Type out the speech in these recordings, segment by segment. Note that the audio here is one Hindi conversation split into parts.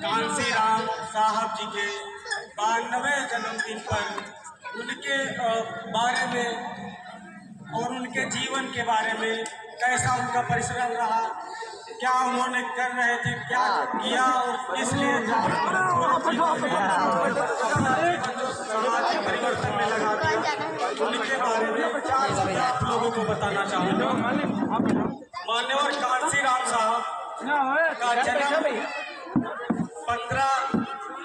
कांसीराम साहब जी के 92वें जन्मदिन पर उनके बारे में और उनके जीवन के बारे में, कैसा उनका परिश्रम रहा, क्या उन्होंने कर रहे थे, क्या किया और इसलिए समाज के परिवर्तन में लगा दिया, उनके बारे में 4 शब्द आप लोगों को बताना चाहूँगा। मान्यवर कांसीराम साहब का जन्म 15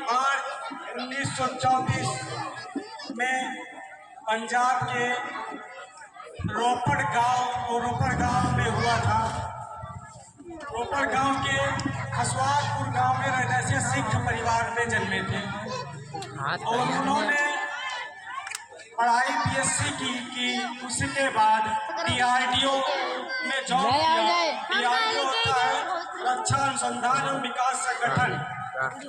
मार्च 1934 में पंजाब के रोपड़ गांव में हुआ था। रोपड़ गांव के हसवालपुर गांव में रहने से सिख परिवार में जन्मे थे और उन्होंने पढ़ाई बीएससी की। उसके बाद डीआरडीओ में जॉब किया। डीआरडीओ होता है रक्षा अनुसंधान एवं विकास संगठन,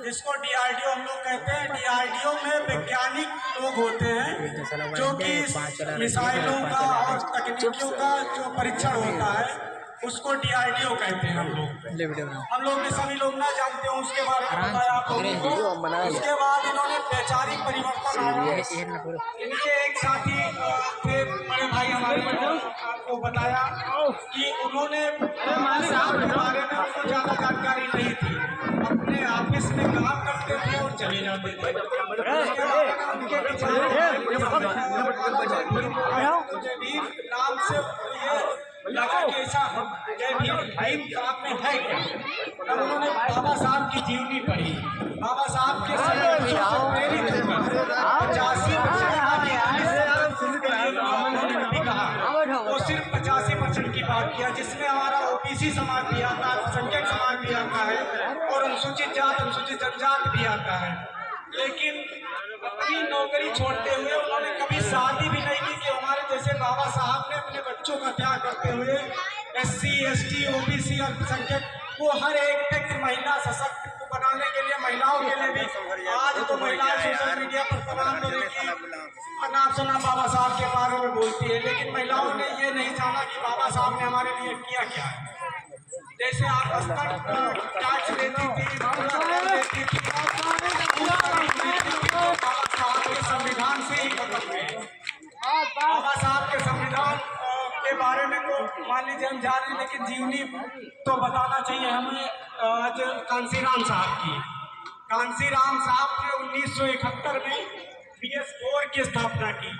जिसको डीआरडीओ हम लोग कहते हैं। डीआरडीओ में वैज्ञानिक लोग होते हैं जो कि मिसाइलों का और तकनीकियों का जो परीक्षण होता है उसको डीआरडीओ कहते हैं। हम लोग ने सभी लोग ना जानते हो उसके बारे में बताया आप लोगों को। उसके बाद इन्होंने वैचारिक परिवर्तन आया। इनके एक साथी थे बड़े भाई हमारे, आपको बताया कि उन्होंने साहब के बारे में उनको ज्यादा जानकारी नहीं थी। अपने ऑफिस में काम करते थे और चले जाते थे। उनके नाम से लगा कि ऐसा जय भीम साहब में है क्या। तब उन्होंने बाबा साहब की जीवनी पढ़ी। बाबा साहब के प्रेरित वो सिर्फ 85% की बात किया, जिसमें हमारा ओबीसी समाज भी आता है, अल्पसंख्यक समाज भी आता है और अनुसूचित जात अनुसूचित जनजात भी आता है। लेकिन अपनी नौकरी छोड़ते हुए उन्होंने कभी शादी भी नहीं की कि हमारे जैसे बाबा साहब ने अपने बच्चों का त्याग करते हुए एससी एसटी ओबीसी अल्पसंख्यक को हर एक तक महिला सशक्त बनाने के लिए, महिलाओं के लिए भी। आज तो महिलाएं सोशल मीडिया पर तमाम लोगों की नाम सुना बाबा साहब के बारे में बोलती है, लेकिन महिलाओं ने ये नहीं जाना कि बाबा साहब ने हमारे लिए किया क्या है। जैसे आप टैक्स देती थी, बाबा साहब के संविधान से ही खत्म हुए। बाबा साहब के संविधान के बारे में तो मान लीजिए हम जा रहे हैं, लेकिन जीवनी तो बताना चाहिए हमें। आज कांसीराम साहब की, कांसीराम साहब ने 1971 में BS4 की स्थापना की।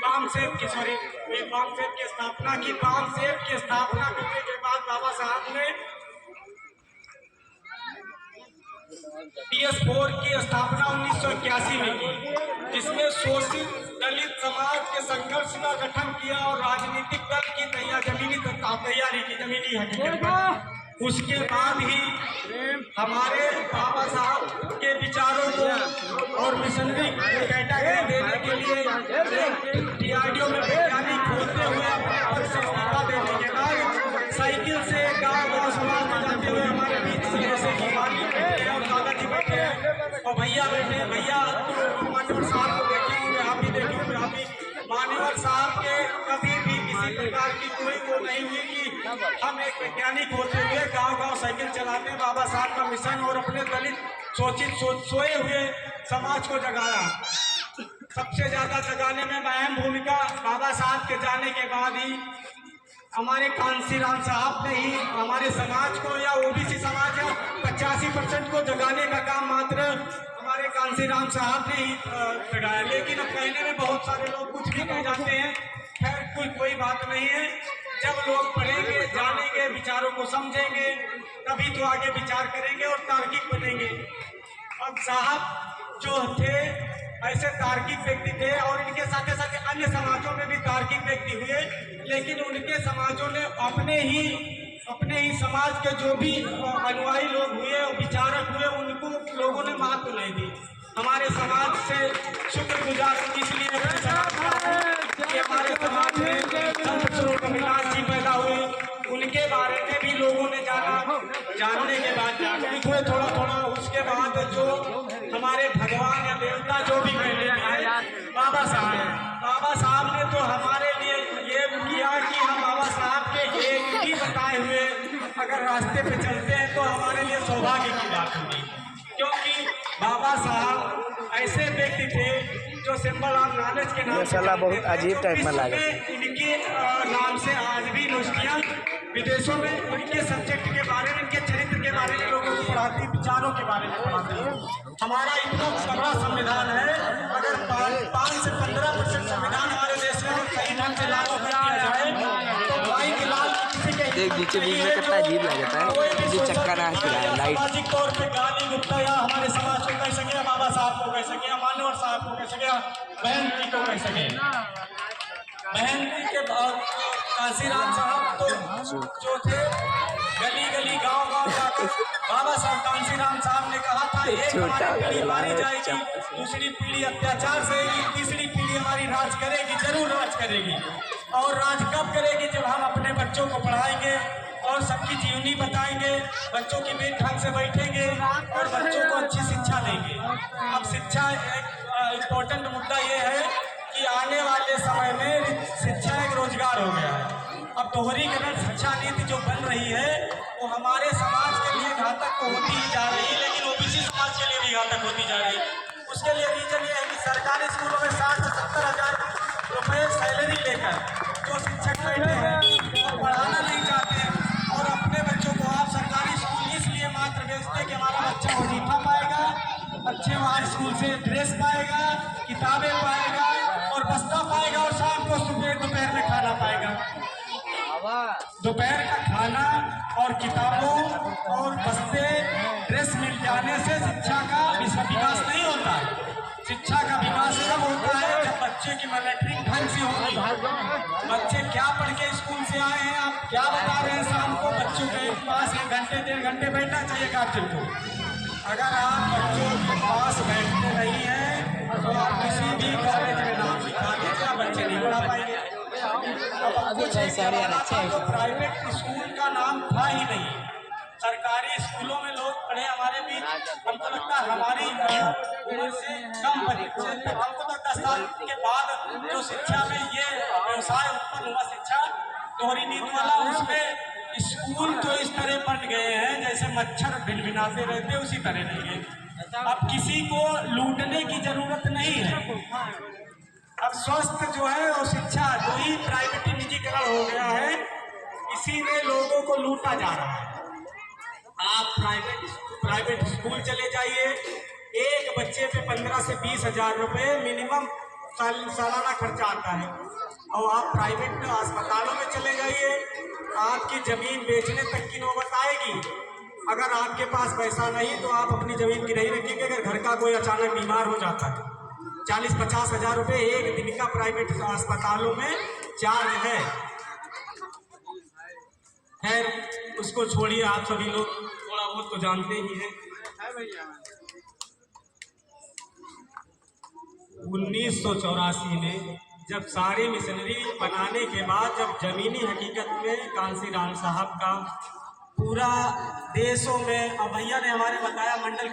बामसेब की स्थापना की। बामसेब की स्थापना करने के बाद बाबा साहब ने BS4 की स्थापना 1981 में की, जिसमें शोषित दलित समाज के संघर्ष का गठन किया और राजनीतिक दल की तैयारी की जमीनी हकीकत। उसके बाद ही हमारे बाबा साहब के विचारों को और मिशनरी कैटेगरी देने के लिए डीआरडीओ में वैज्ञानिक होते हुए अपने पद से इस्तीफा देने के बाद साइकिल से गाँव समाज में जाते हुए हमारे बीच से जैसे कि और दादाजी बैठे हैं और भैया बैठे हैं। भैया मान्यवर साहब को देखे होंगे, आप भी देखे होंगे। आप भी मान्यवर साहब के कभी भी किसी प्रकार की कोई वो नहीं हुई कि हम एक वैज्ञानिक होते हुए गांव साइकिल चलाते हैं। बाबा साहब का मिशन और अपने दलित शोषित सोए हुए समाज को जगाया। सबसे ज्यादा जगाने में अहम भूमिका बाबा साहब के जाने के बाद ही हमारे कांसीराम साहब ने ही हमारे समाज को या ओबीसी समाज या 85% को जगाने का काम मात्र हमारे कांसीराम साहब ने ही जगाया। लेकिन अब कहने में बहुत सारे लोग कुछ भी कह जाते हैं। खैर कोई बात नहीं है। जब लोग पढ़ेंगे, जानेंगे, विचारों को समझेंगे, तभी तो आगे विचार करेंगे और तार्किक बनेंगे। अब साहब जो थे ऐसे तार्किक व्यक्ति थे और इनके साथ साथ अन्य समाजों में भी तार्किक व्यक्ति हुए, लेकिन उनके समाजों ने अपने ही समाज के जो भी अनुयायी लोग हुए और विचारक हुए, उनको लोगों ने महत्व नहीं दी। हमारे समाज से शुक्रगुजार इसलिए कि हमारे समाज में संत स्वरूप रविदास जी पैदा हुए, उनके बारे में भी लोगों ने जाना। जानने के बाद जागरूक हुए थोड़ा। उसके बाद जो हमारे भगवान या देवता जो भी कहने हैं बाबा साहब ने तो हमारे लिए ये किया कि हम बाबा साहब के एक ही बताए हुए अगर रास्ते पे चलते हैं तो हमारे लिए सौभाग्य की बात होगी, क्योंकि बाबा साहब ऐसे व्यक्ति थे जो सिंबल ऑफ नॉलेज के नाम से बहुत अजीब टाइप में लगा। इनके नाम से आज भी यूनिवर्सिटियाँ विदेशों में इनके सब्जेक्ट के बारे में, इनके चरित्र के बारे में लोगों को पढ़ाती, विचारों के बारे में पढ़ाती है। हमारा इतना बड़ा संविधान है, अगर 5 से 15% संविधान हमारे देश में सही ढंग से लागू कर दिया जाए तो भाई के लाल किसी के देख बीच में कितना अजीब लगता है, ये चक्का ना लाइट सामाजिक तौर पे गाली गुप्ता या हमारे समाज को कह सके, बाबा साहब को कह सके, मान्यवर साहब को कह सके, बहन जी को कह सके। बहन जी के कांसीराम साहब तो जो थे गली गली गांव गांव जाकर बाबा साहब कांसीराम साहब ने कहा था, एक हमारी पीढ़ी मारी जाएगी, दूसरी पीढ़ी अत्याचार सहेगी, तीसरी पीढ़ी हमारी राज करेगी, जरूर राज करेगी। और राज कब करेगी? जब हम अपने बच्चों को पढ़ाएंगे और सबकी जीवनी बताएंगे, बच्चों की बेट ढंग से बैठेंगे और बच्चों को अच्छी शिक्षा देंगे। अब शिक्षा एक इम्पोर्टेंट मुद्दा ये है कि आने वाले समय में शिक्षा एक रोजगार हो गया है। अब दोहरीकरण शिक्षा नीति जो बन रही है वो हमारे समाज के लिए घातक तो होती ही जा रही है, लेकिन ओबीसी समाज के लिए भी घातक होती जा रही है। उसके लिए रीजन ये है कि सरकारी स्कूलों में 60 से 70 हज़ार रुपये सैलरी लेकर जो शिक्षक बैठे हैं वो पढ़ाना नहीं चाहते हैं और अपने बच्चों को आप सरकारी स्कूल इसलिए मात्र भेजते हैं कि हमारा बच्चा वजीफा पाएगा, अच्छे वहाँ स्कूल से ड्रेस पाएगा, किताबें पाएगा और बस्ता पाएगा और शाम को दोपहर में खाना पाएगा। दोपहर का खाना और किताबों और बस्ते ड्रेस मिल जाने से शिक्षा का विकास नहीं होता। शिक्षा का विकास तब होता है जब बच्चे की मैट्रिक ढंग से होगी। बच्चे क्या पढ़ के स्कूल से आए हैं, आप क्या बता रहे हैं शाम को? बच्चों के पास 1 घंटे 1.5 घंटे बैठना चाहिए गार्जियन को। अगर आप बच्चों के पास बैठते नहीं हैं तो आप किसी भी कॉलेज में नाम लिखा दीजिए, आप बच्चे नहीं पढ़ा पाएंगे। तो प्राइवेट स्कूल का नाम था ही नहीं, सरकारी स्कूलों में लोग पढ़े। हमारे बीच हमको लगता है हमारी उम्र से कम बच्चे, हमको तो 10 साल के बाद जो शिक्षा में ये व्यवसाय उत्पन्न हुआ, शिक्षा दोहरी नीति वाला, उसमें स्कूल तो इस तरह बन गए हैं जैसे मच्छर भिनभिनाते रहते उसी तरह नहीं है। अब किसी को लूटने की जरूरत नहीं है। अब स्वस्थ जो है और शिक्षा जो ही प्राइवेट निजीकरण हो गया है, इसी में लोगों को लूटा जा रहा है। आप प्राइवेट स्कूल चले जाइए, एक बच्चे पे 15 से 20 हज़ार रुपये मिनिमम सालाना खर्चा आता है। और आप प्राइवेट अस्पतालों में चले जाइए, आपकी ज़मीन बेचने तक की नौबत आएगी। अगर आपके पास पैसा नहीं तो आप अपनी ज़मीन की नहीं रखेंगे। अगर घर का कोई अचानक बीमार हो जाता है, 40-50 हज़ार रुपये एक दिन का प्राइवेट अस्पतालों में चार्ज है। खैर उसको छोड़िए, आप सभी लोग थोड़ा बहुत तो जानते ही हैं। 1984 में जब सारे मिशनरी बनाने के बाद जब जमीनी हकीकत में कांसीराम साहब का पूरा देशों में, और भैया ने हमारे बताया मंडल